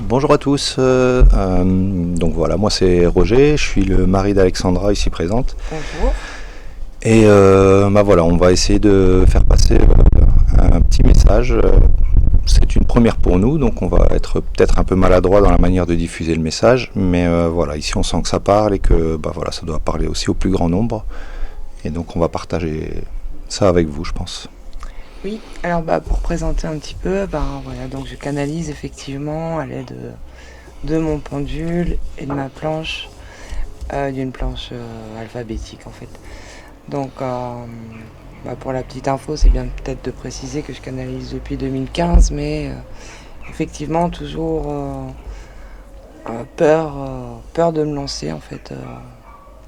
Bonjour à tous. Donc voilà, moi c'est Roger, je suis le mari d'Alexandra ici présente. Bonjour. Et bah voilà, on va essayer de faire passer un petit message. C'est une première pour nous, donc on va être peut-être un peu maladroit dans la manière de diffuser le message, mais voilà, ici on sent que ça parle et que bah voilà, ça doit parler aussi au plus grand nombre. Et donc on va partager ça avec vous, je pense. Oui, alors pour présenter un petit peu, voilà, donc je canalise effectivement à l'aide de mon pendule et de ma planche, d'une planche alphabétique en fait. Donc pour la petite info, c'est bien peut-être de préciser que je canalise depuis 2015, mais effectivement toujours peur de me lancer en fait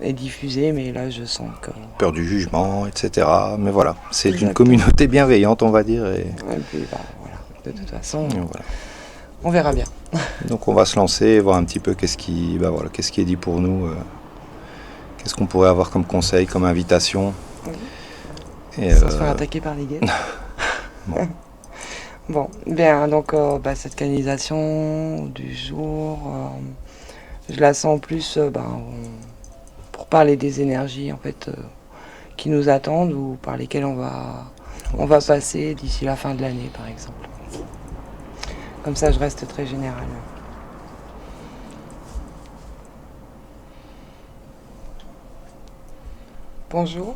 et diffuser, mais là je sens que Peur du jugement, etc. Mais voilà, c'est une exactement. communauté bienveillante, on va dire. Et puis voilà, de toute façon, Et voilà. on verra bien. Donc on va se lancer et voir un petit peu bah voilà, qu'est-ce qui est dit pour nous, qu'est-ce qu'on pourrait avoir comme conseil, comme invitation. Oui. Et Sans se faire attaquer par les guêpes. bon. Bon, bien, donc cette canalisation du jour, je la sens plus pour parler des énergies en fait qui nous attendent ou par lesquelles on va passer d'ici la fin de l'année par exemple. Comme ça, je reste très général. Bonjour.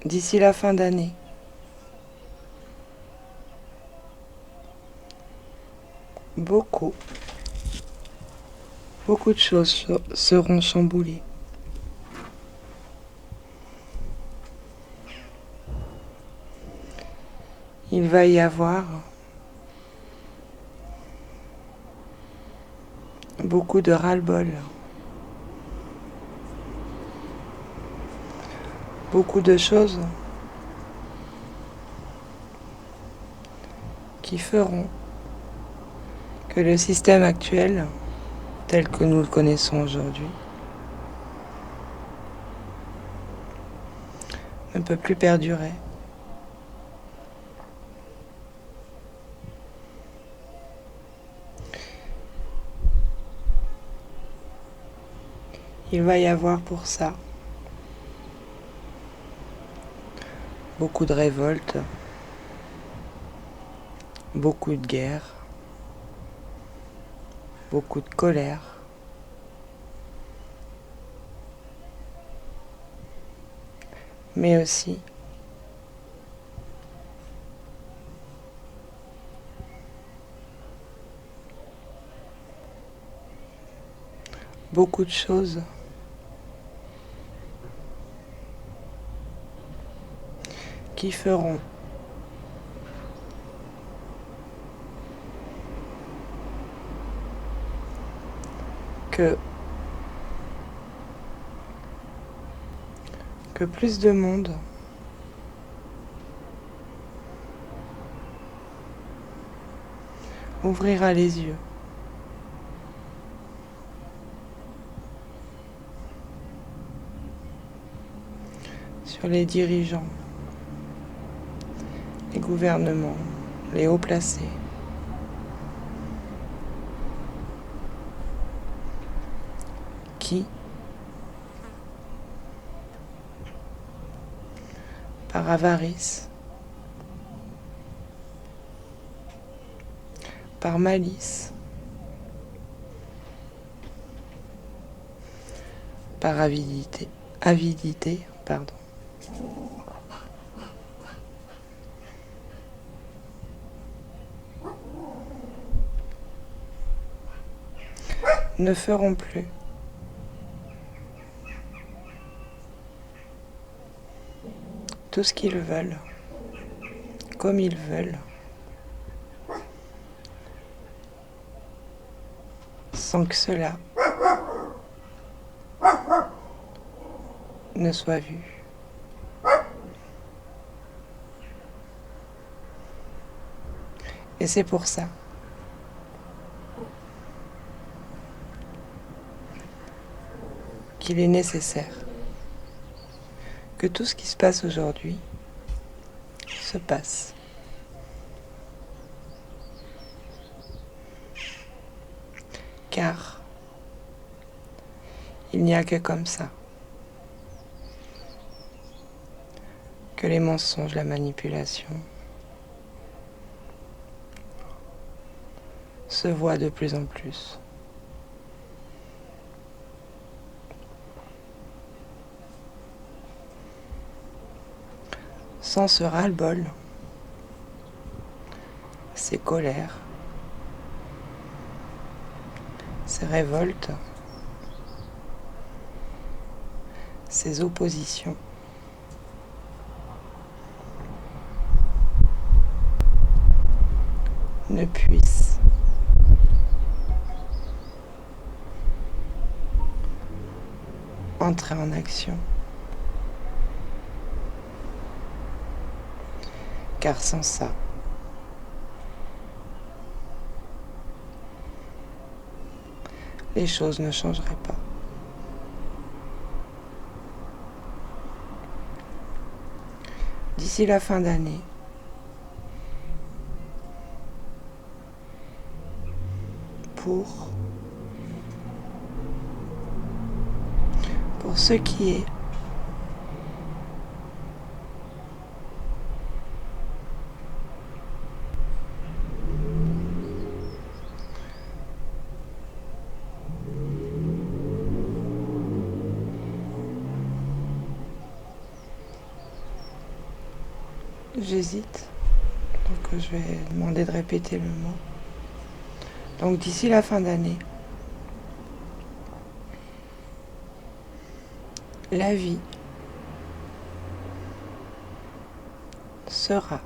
D'ici la fin d'année, beaucoup, beaucoup de choses seront chamboulées. Il va y avoir beaucoup de ras-le-bol, beaucoup de choses qui feront que le système actuel, tel que nous le connaissons aujourd'hui, ne peut plus perdurer. Il va y avoir pour ça beaucoup de révoltes, beaucoup de guerres, beaucoup de colère, mais aussi beaucoup de choses qui feront que plus de monde ouvrira les yeux sur les dirigeants, les gouvernements, les hauts placés, qui, par avarice, par malice, par avidité, pardon, ne feront plus tout ce qu'ils veulent, comme ils veulent, sans que cela ne soit vu. Et c'est pour ça qu'il est nécessaire que tout ce qui se passe aujourd'hui se passe. Car il n'y a que comme ça que les mensonges, la manipulation se voient de plus en plus. Sans ce ras-le-bol, ces colères, ces révoltes, ces oppositions, ne puissent entrer en action. Car sans ça, les choses ne changeraient pas. D'ici la fin d'année, pour ce qui est j'hésite, donc je vais demander de répéter le mot. Donc d'ici la fin d'année, la vie sera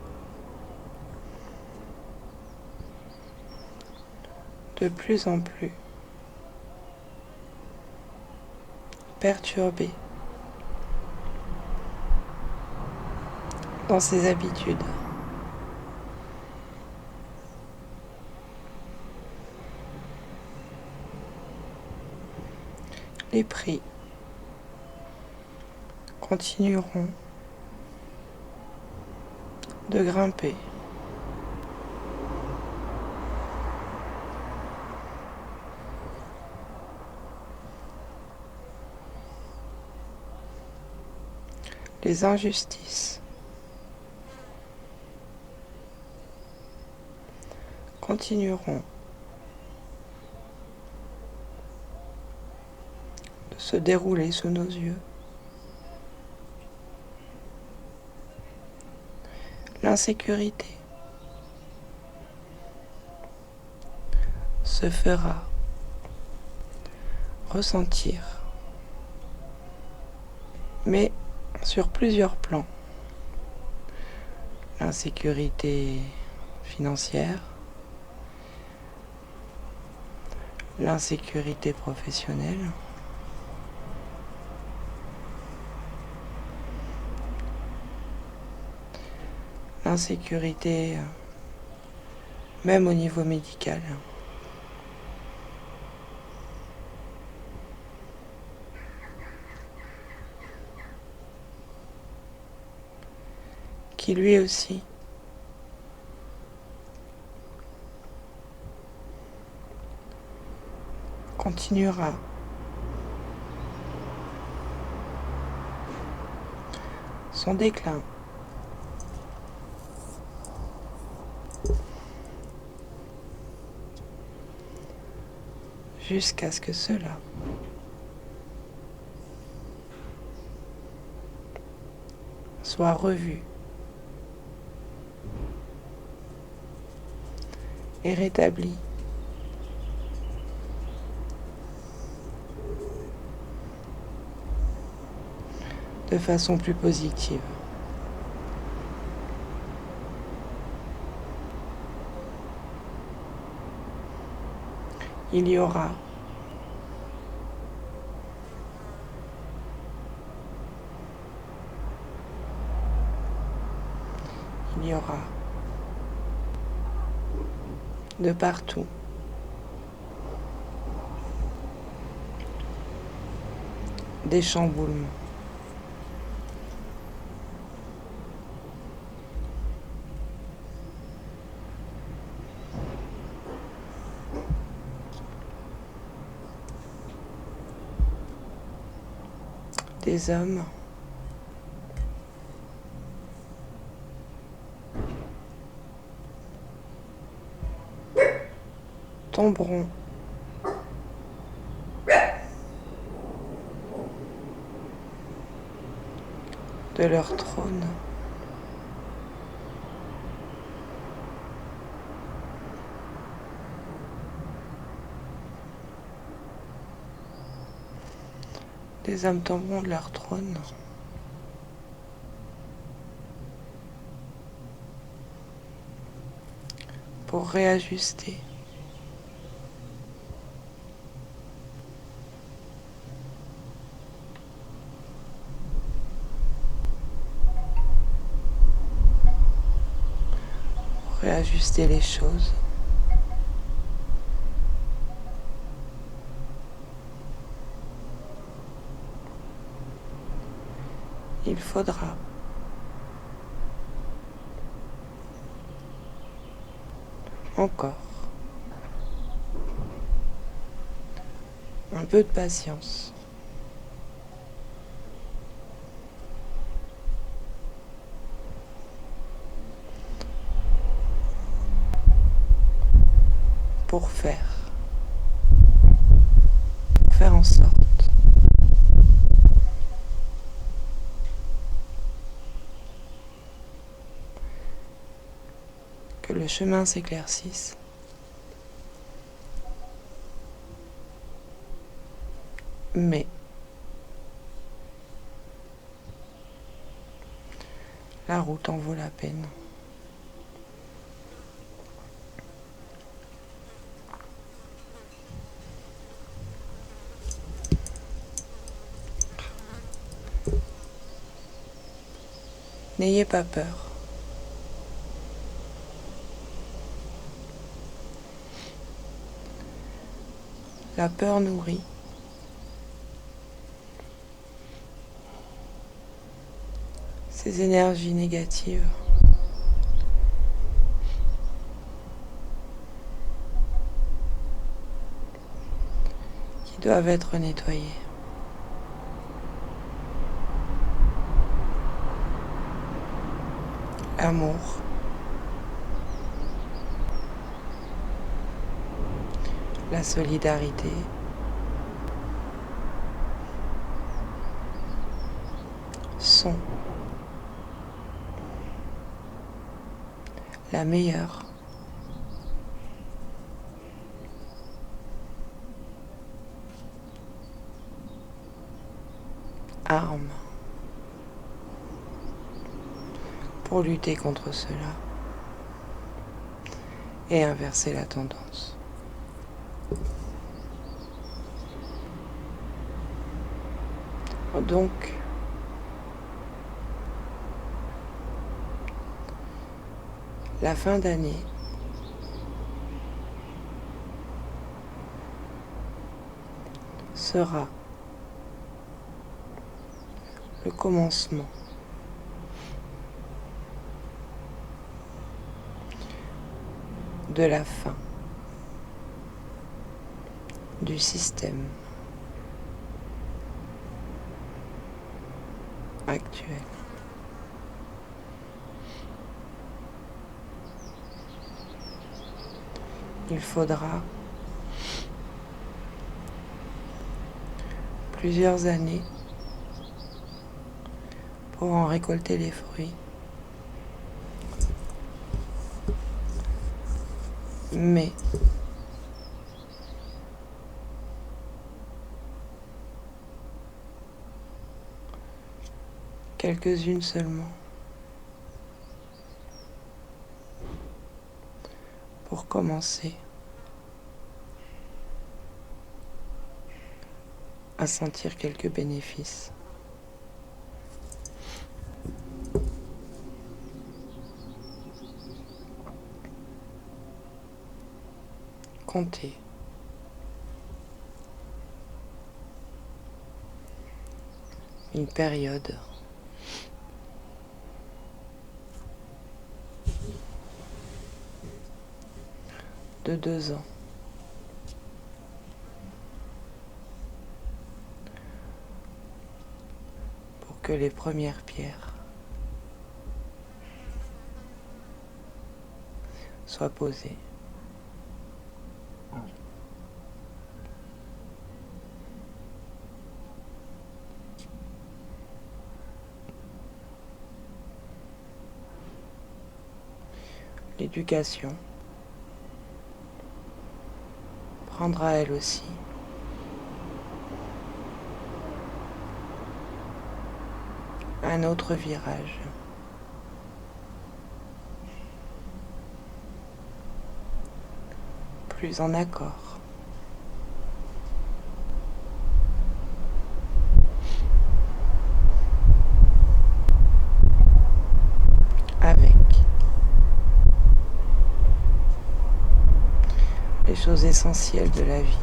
de plus en plus perturbée dans ses habitudes. Les prix continueront de grimper. Les injustices continueront de se dérouler sous nos yeux. L'insécurité se fera ressentir, mais sur plusieurs plans. L'insécurité financière, l'insécurité professionnelle, l'insécurité même au niveau médical. Qui lui aussi continuera son déclin jusqu'à ce que cela soit revu et rétabli de façon plus positive. Il y aura de partout des chamboulements. des hommes tomberont de leur trône des hommes tomberont de leur trône pour réajuster les choses. Il faudra encore un peu de patience. Pour faire en sorte que le chemin s'éclaircisse, mais la route en vaut la peine. N'ayez pas peur. La peur nourrit ces énergies négatives qui doivent être nettoyées. L'amour, la solidarité, sont la meilleure arme pour lutter contre cela et inverser la tendance. Donc, la fin d'année sera le commencement de la fin du système actuel. Il faudra plusieurs années pour en récolter les fruits. Mais quelques-unes seulement pour commencer à sentir quelques bénéfices. Comptez. Une période de 2 ans. que les premières pierres soient posées. L'éducation prendra elle aussi un autre virage. Plus en accord avec les choses essentielles de la vie.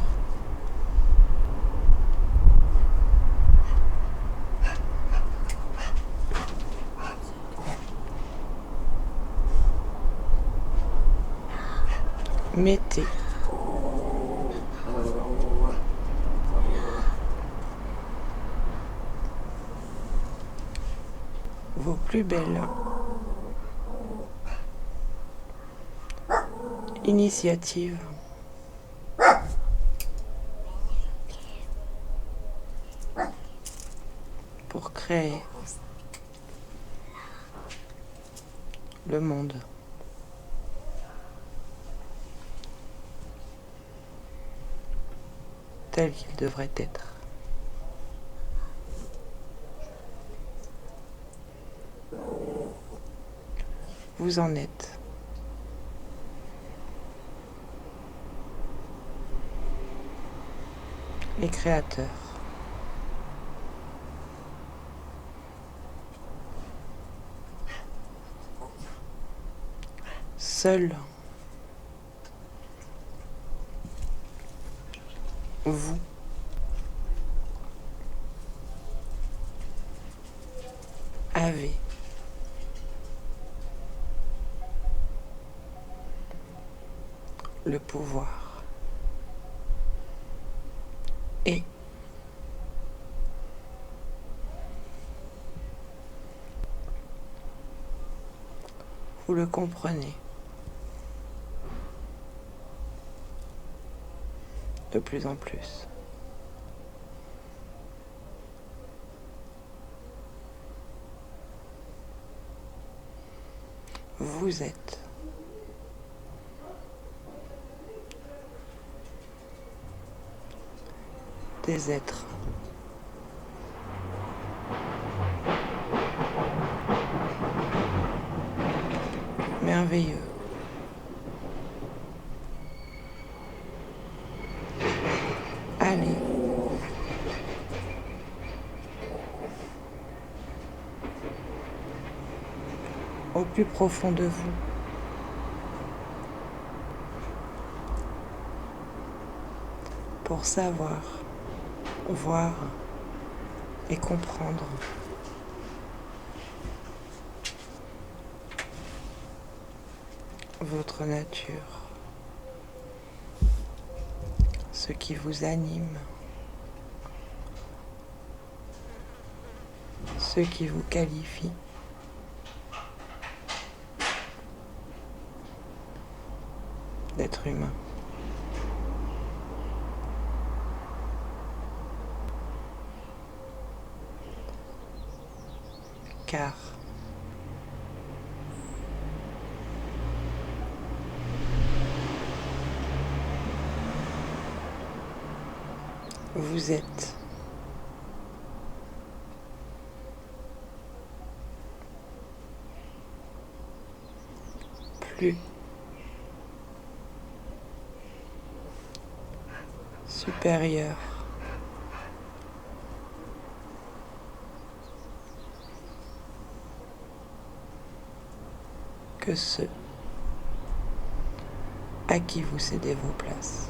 Mettez vos plus belles initiatives pour créer le monde tel qu'il devrait être. Vous en êtes les créateurs. Seuls vous avez le pouvoir et vous le comprenez de plus en plus. Vous êtes des êtres merveilleux. Allez au plus profond de vous. Pour savoir, voir et comprendre votre nature, ce qui vous anime, ce qui vous qualifie d'être humain. Car vous êtes plus supérieur que ceux à qui vous cédez vos places.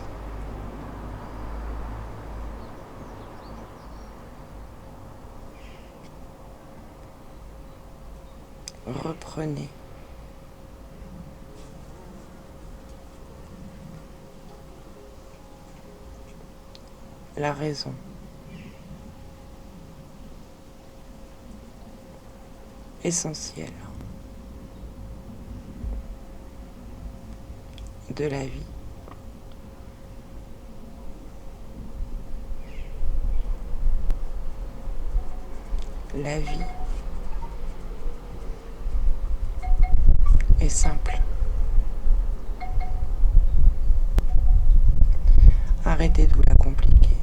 Reprenez la raison essentiel de la vie. La vie est simple. Arrêtez de vous la compliquer.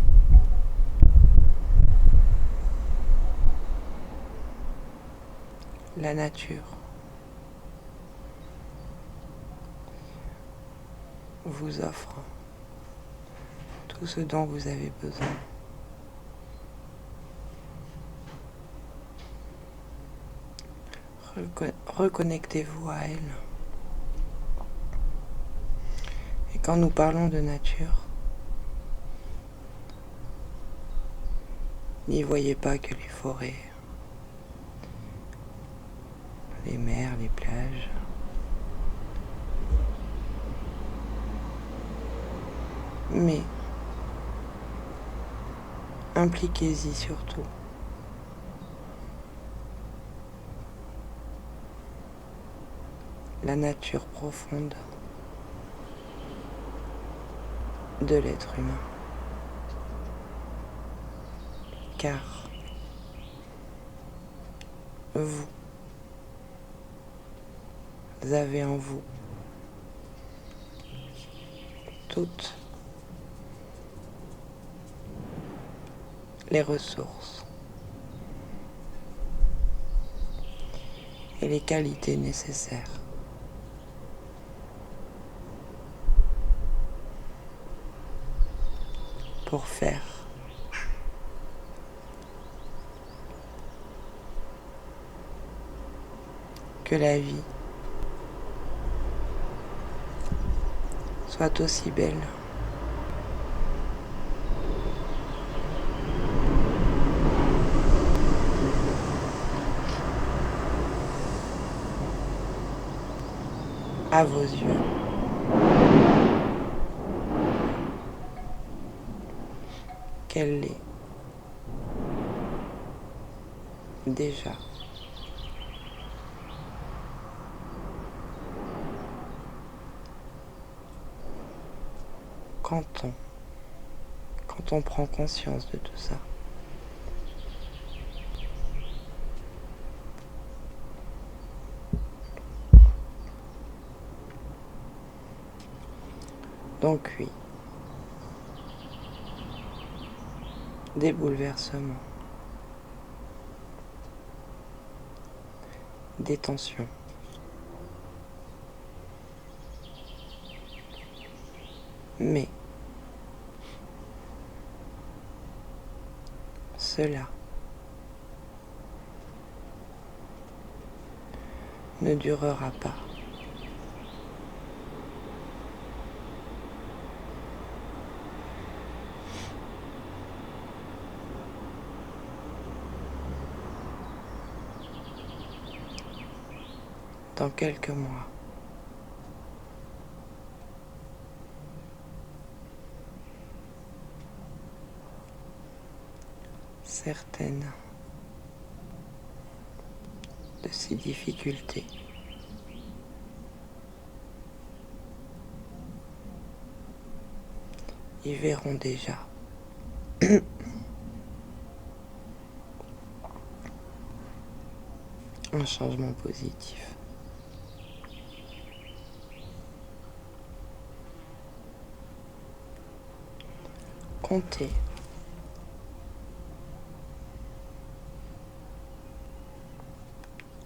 La nature vous offre tout ce dont vous avez besoin. Reconnectez-vous à elle. Et quand nous parlons de nature, n'y voyez pas que les forêts, les mers, les plages. Mais impliquez-y surtout. La nature profonde de l'être humain. Car vous avez en vous toutes les ressources et les qualités nécessaires pour faire que la vie soit aussi belle à vos yeux qu'elle l'est déjà. Quand on prend conscience de tout ça. Donc oui, des bouleversements, des tensions, mais cela ne durera pas. Dans quelques mois, certaines de ces difficultés y verront déjà un changement positif. Comptez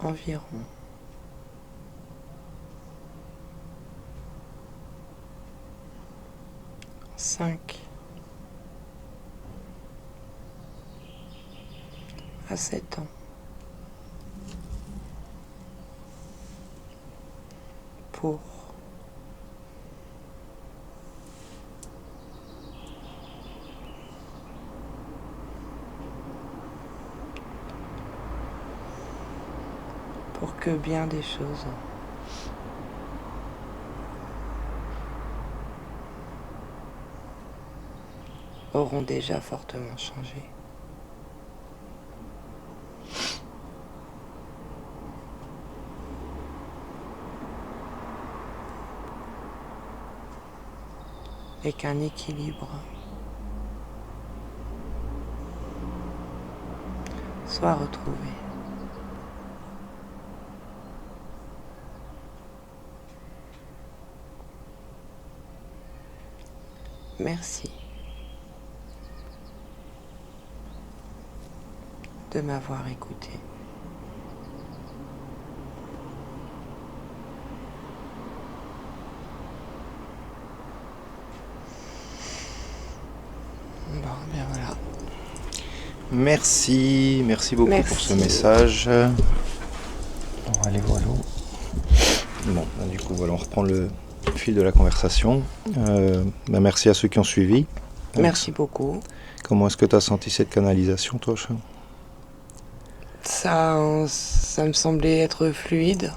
environ 5 à 7 ans pour que bien des choses auront déjà fortement changé. et qu'un équilibre soit retrouvé. Merci de m'avoir écouté. Bon, bien voilà. Merci beaucoup pour ce message. Allez, voilà. Bon, du coup, voilà, on reprend le fil de la conversation. Merci à ceux qui ont suivi. Merci beaucoup. Comment est-ce que tu as senti cette canalisation, toi, Chat ? Ça me semblait être fluide.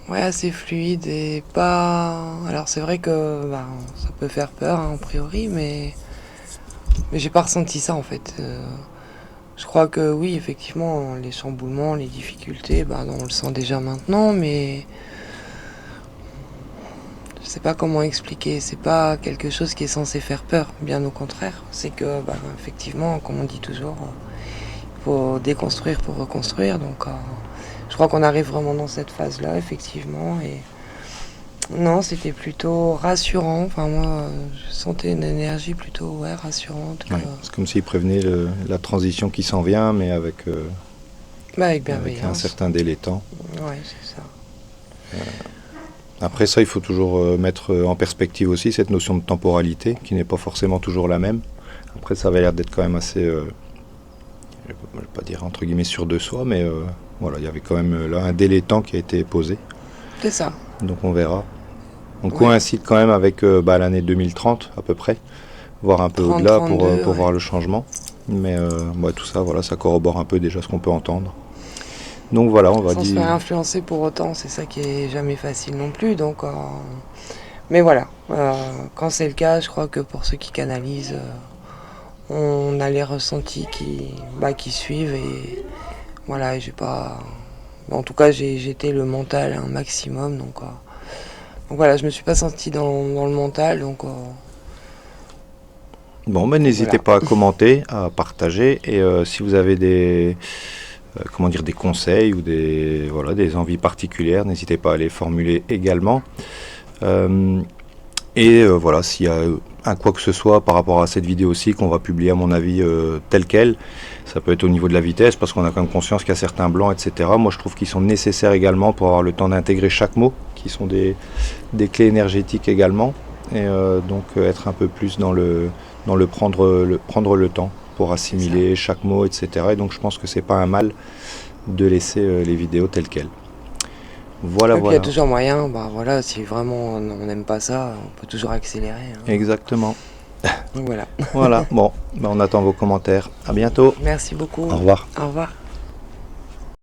Ouais, assez fluide et pas... Alors c'est vrai que ça peut faire peur a priori, mais j'ai pas ressenti ça en fait. Je crois que oui, effectivement, les chamboulements, les difficultés, on le sent déjà maintenant, mais je sais pas comment expliquer. C'est pas quelque chose qui est censé faire peur, bien au contraire. C'est que, effectivement, comme on dit toujours, il faut déconstruire pour reconstruire. Donc, je crois qu'on arrive vraiment dans cette phase-là, effectivement. Et non, c'était plutôt rassurant. Enfin, moi, je sentais une énergie plutôt rassurante. Ouais, c'est comme s'il prévenait la transition qui s'en vient, mais avec un certain délai de temps. Ouais, c'est ça. Après ça, il faut toujours mettre en perspective aussi cette notion de temporalité, qui n'est pas forcément toujours la même. Après, ça avait l'air d'être quand même assez, je ne vais pas dire entre guillemets sûr de soi, mais voilà, il y avait quand même là un délai de temps qui a été posé. C'est ça. Donc on verra. On coïncide quand même avec l'année 2030 à peu près, voire un peu au-delà pour voir le changement. Mais tout ça, voilà, ça corrobore un peu déjà ce qu'on peut entendre. Donc voilà, on va dire. Sans se faire influencer pour autant, c'est ça qui est jamais facile non plus. Donc, mais voilà, quand c'est le cas, je crois que pour ceux qui canalisent, on a les ressentis qui suivent et voilà, j'ai pas. En tout cas, j'ai été le mental un maximum, donc voilà, je me suis pas sentie dans le mental, donc. Bon, n'hésitez pas à commenter, à partager et si vous avez des conseils ou des envies particulières, n'hésitez pas à les formuler également. Voilà, s'il y a un quoi que ce soit par rapport à cette vidéo aussi qu'on va publier à mon avis telle quelle, ça peut être au niveau de la vitesse parce qu'on a quand même conscience qu'il y a certains blancs, etc. Moi je trouve qu'ils sont nécessaires également pour avoir le temps d'intégrer chaque mot, qui sont des clés énergétiques également, et donc être un peu plus dans le prendre le temps pour assimiler chaque mot, etc. Et donc je pense que c'est pas un mal de laisser les vidéos telles quelles. Voilà, puis il y a toujours moyen, si vraiment on n'aime pas ça, on peut toujours accélérer. Exactement. Donc voilà. Voilà, bon, on attend vos commentaires. À bientôt. Merci beaucoup. Au revoir. Au revoir.